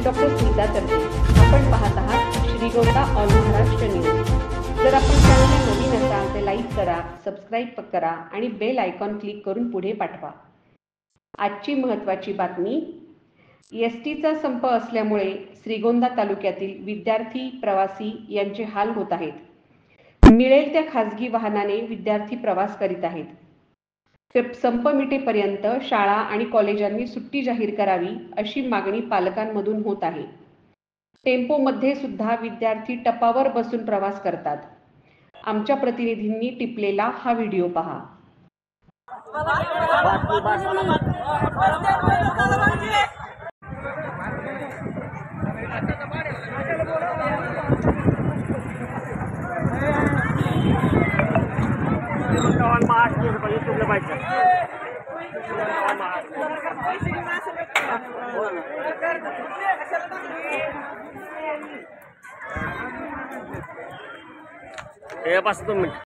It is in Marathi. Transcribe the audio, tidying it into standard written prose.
डॉक्टर स्मिता चर्चे. आपण पाहत आहात श्रीगोंदा ऑल महाराष्ट्र न्यूज. जर आपण चॅनलला नवीन असाल तर लाईक करा, सबस्क्राईब करा आणि बेल आयकॉन क्लिक करून पुढे पाठवा. आजची महत्त्वाची बातमी. एसटीचा संप असल्यामुळे श्रीगोंदा तालुक्यातील विद्यार्थी प्रवासी यांचे हाल होत आहेत. मिळेल त्या खासगी वाहनाने विद्यार्थी प्रवास करीत आहेत. संप मिटेपर्यंत शाळा आणि कॉलेजांनी सुट्टी जाहीर करावी अशी मागणी पालकांमधून होत आहे. टेम्पोमध्ये सुद्धा विद्यार्थी टपावर बसून प्रवास करतात. आमच्या प्रतिनिधींनी टिपलेला हा व्हिडिओ पहा. Ya pas 2 menit.